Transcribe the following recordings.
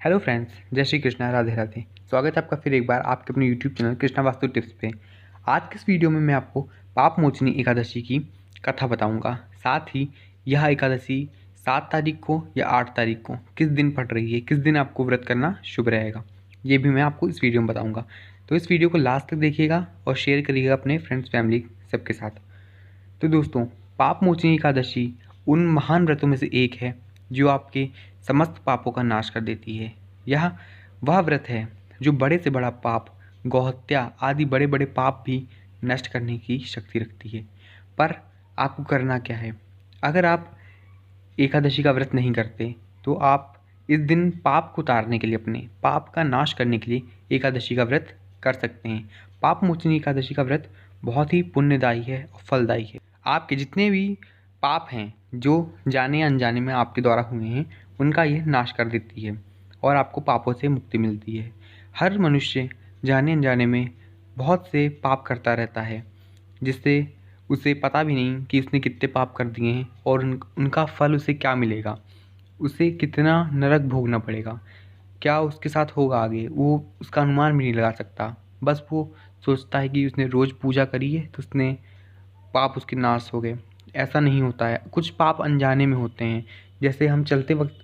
Hello friends, जय श्री कृष्णा, राधे राधे। स्वागत है आपका फिर एक बार आपके अपने YouTube channel Krishna vastu tips पे। आज के इस वीडियो में मैं आपको पाप मोचनी एकादशी की कथा बताऊंगा। साथ ही यह एकादशी 7 तारीख को या 8 तारीख को किस दिन पड़ रही है, किस दिन आपको व्रत करना शुभ रहेगा, ये भी मैं आपको इस वीडियो में बताऊँगा। तो इस वीडियो को लास्ट तक देखिएगा और शेयर करिएगा अपने फ्रेंड्स, फैमिली सबके साथ। तो दोस्तों, पाप मोचनी एकादशी उन महान व्रतों में से एक है जो आपके समस्त पापों का नाश कर देती है। यह वह व्रत है जो बड़े से बड़ा पाप, गौहत्या आदि बड़े बड़े पाप भी नष्ट करने की शक्ति रखती है। पर आपको करना क्या है? अगर आप एकादशी का व्रत नहीं करते तो आप इस दिन पाप को उतारने के लिए, अपने पाप का नाश करने के लिए एकादशी का व्रत कर सकते हैं। पाप मोचनी एकादशी का व्रत बहुत ही पुण्यदायी है और फलदायी है। आपके जितने भी पाप हैं जो जाने अनजाने में आपके द्वारा हुए हैं, उनका यह नाश कर देती है और आपको पापों से मुक्ति मिलती है। हर मनुष्य जाने अनजाने में बहुत से पाप करता रहता है, जिससे उसे पता भी नहीं कि उसने कितने पाप कर दिए हैं और उनका फल उसे क्या मिलेगा, उसे कितना नरक भोगना पड़ेगा, क्या उसके साथ होगा आगे, वो उसका अनुमान भी नहीं लगा सकता। बस वो सोचता है कि उसने रोज़ पूजा करी है तो उसने पाप उसके नाश हो गए। ऐसा नहीं होता है। कुछ पाप अनजाने में होते हैं, जैसे हम चलते वक्त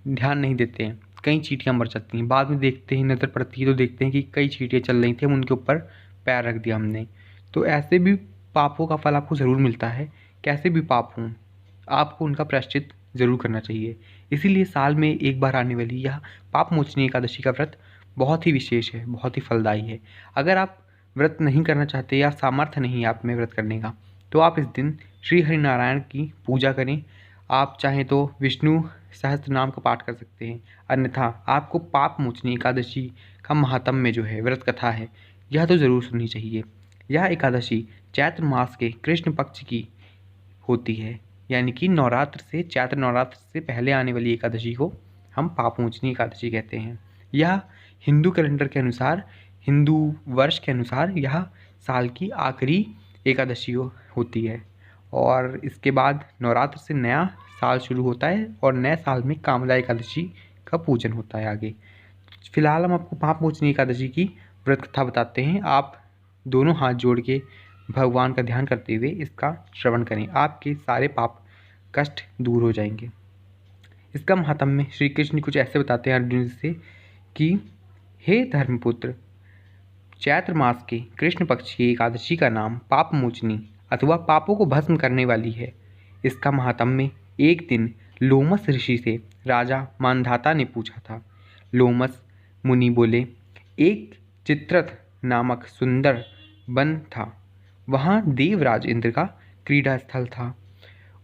ध्यान नहीं देते हैं, कई चींटियाँ मर जाती हैं, बाद में देखते हैं, नज़र पड़ती है तो देखते हैं कि कई चींटियाँ चल रही थी, हम उनके ऊपर पैर रख दिया हमने। तो ऐसे भी पापों का फल आपको ज़रूर मिलता है। कैसे भी पाप हों, आपको उनका प्रायश्चित ज़रूर करना चाहिए। इसीलिए साल में एक बार आने वाली यह पाप मोचनी एकादशी का व्रत बहुत ही विशेष है, बहुत ही फलदायी है। अगर आप व्रत नहीं करना चाहते या सामर्थ्य नहीं है आप में व्रत करने का, तो आप इस दिन श्री हरिनारायण की पूजा करें। आप चाहें तो विष्णु सहस्त्र नाम का पाठ कर सकते हैं। अन्यथा आपको पाप मोचनी एकादशी का महात्म्य जो है, व्रत कथा है, यह तो ज़रूर सुननी चाहिए। यह एकादशी चैत्र मास के कृष्ण पक्ष की होती है, यानी कि नवरात्र से, चैत्र नवरात्र से पहले आने वाली एकादशी को हम पाप मोचनी एकादशी कहते हैं। यह हिंदू कैलेंडर के अनुसार, हिंदू वर्ष के अनुसार यह साल की आखिरी एकादशी होती है और इसके बाद नवरात्र से नया साल शुरू होता है और नए साल में कामला एकादशी का पूजन होता है आगे। फिलहाल हम आपको पाप मोचनी एकादशी की व्रत कथा बताते हैं। आप दोनों हाथ जोड़ के भगवान का ध्यान करते हुए इसका श्रवण करें, आपके सारे पाप कष्ट दूर हो जाएंगे। इसका महात्म्य श्री कृष्ण कुछ ऐसे बताते हैं अर्जुन से कि हे धर्मपुत्र, चैत्र मास के कृष्ण पक्ष की एकादशी का नाम पाप मोचनी अथवा पापों को भस्म करने वाली है। इसका महात्म्य एक दिन लोमस ऋषि से राजा मानधाता ने पूछा था। लोमस मुनि बोले, एक चित्रथ नामक सुंदर वन था, वहाँ देवराज इंद्र का क्रीड़ा स्थल था।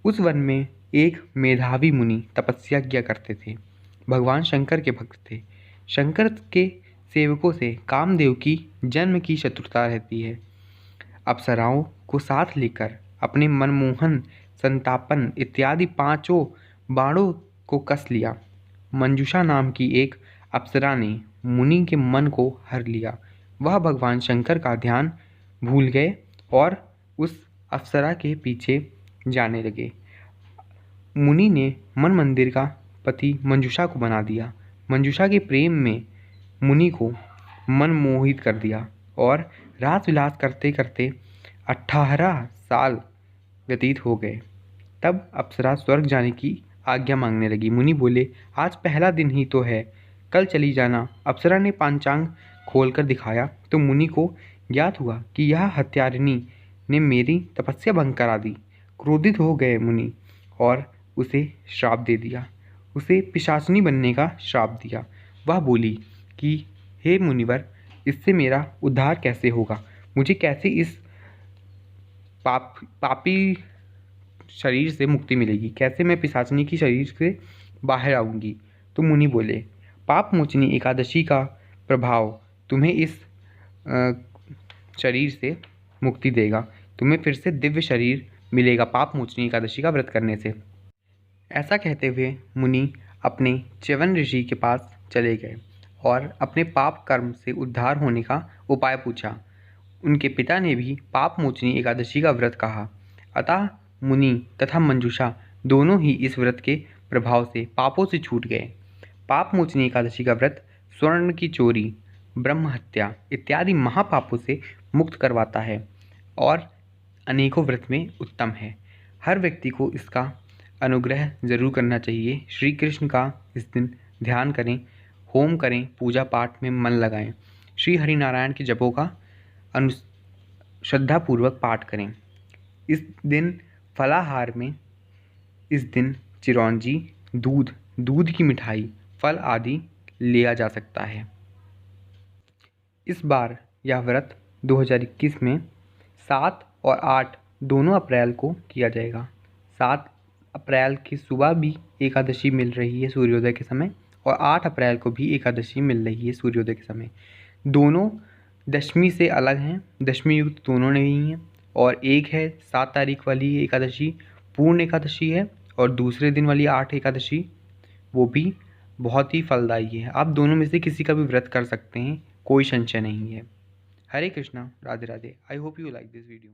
उस वन में एक मेधावी मुनि तपस्या किया करते थे। भगवान शंकर के भक्त थे। शंकर के सेवकों से कामदेव की जन्म की शत्रुता रहती है। अप्सराओं को साथ लेकर अपने मनमोहन, संतापन इत्यादि 5 बाणों को कस लिया। मंजूषा नाम की एक अप्सरा ने मुनि के मन को हर लिया। वह भगवान शंकर का ध्यान भूल गए और उस अप्सरा के पीछे जाने लगे। मुनि ने मन मंदिर का पति मंजूषा को बना दिया। मंजूषा के प्रेम में मुनि को मन मोहित कर दिया और रास विलास करते करते 18 साल व्यतीत हो गए। तब अप्सरा स्वर्ग जाने की आज्ञा मांगने लगी। मुनि बोले, आज पहला दिन ही तो है, कल चली जाना। अप्सरा ने पांचांग खोलकर दिखाया तो मुनि को ज्ञात हुआ कि यह हत्यारिणी ने मेरी तपस्या भंग करा दी। क्रोधित हो गए मुनि और उसे श्राप दे दिया। उसे पिशाचिनी बनने का श्राप दिया। वह बोली कि हे मुनिवर, इससे मेरा उद्धार कैसे होगा? मुझे कैसे इस पापी शरीर से मुक्ति मिलेगी? कैसे मैं पिशाचिनी की शरीर से बाहर आऊँगी? तो मुनि बोले, पाप मोचनी एकादशी का प्रभाव तुम्हें इस शरीर से मुक्ति देगा। तुम्हें फिर से दिव्य शरीर मिलेगा पाप मोचनी एकादशी का व्रत करने से। ऐसा कहते हुए मुनि अपने च्यवन ऋषि के पास चले गए और अपने पाप कर्म से उद्धार होने का उपाय पूछा। उनके पिता ने भी पाप मोचनी एकादशी का व्रत कहा। अतः मुनि तथा मंजूषा दोनों ही इस व्रत के प्रभाव से पापों से छूट गए। पाप मोचनी एकादशी का व्रत स्वर्ण की चोरी, ब्रह्म हत्या इत्यादि महापापों से मुक्त करवाता है और अनेकों व्रत में उत्तम है। हर व्यक्ति को इसका अनुग्रह जरूर करना चाहिए। श्री कृष्ण का इस दिन ध्यान करें, होम करें, पूजा पाठ में मन लगाएं, श्री हरिनारायण के जपों का श्रद्धापूर्वक पाठ करें। इस दिन फलाहार में इस दिन चिरौंजी, दूध की मिठाई, फल आदि लिया जा सकता है। इस बार यह व्रत 2021 में 7 और 8 दोनों अप्रैल को किया जाएगा। 7 अप्रैल की सुबह भी एकादशी मिल रही है सूर्योदय के समय, और 8 अप्रैल को भी एकादशी मिल रही है सूर्योदय के समय। दोनों दशमी से अलग हैं, दशमी युक्त दोनों नहीं हैं। और एक है 7 तारीख वाली एकादशी पूर्ण एकादशी है, और दूसरे दिन वाली 8 एकादशी वो भी बहुत ही फलदायी है। आप दोनों में से किसी का भी व्रत कर सकते हैं, कोई संशय नहीं है। Hare Krishna, Radhe Radhe. I hope you like this video.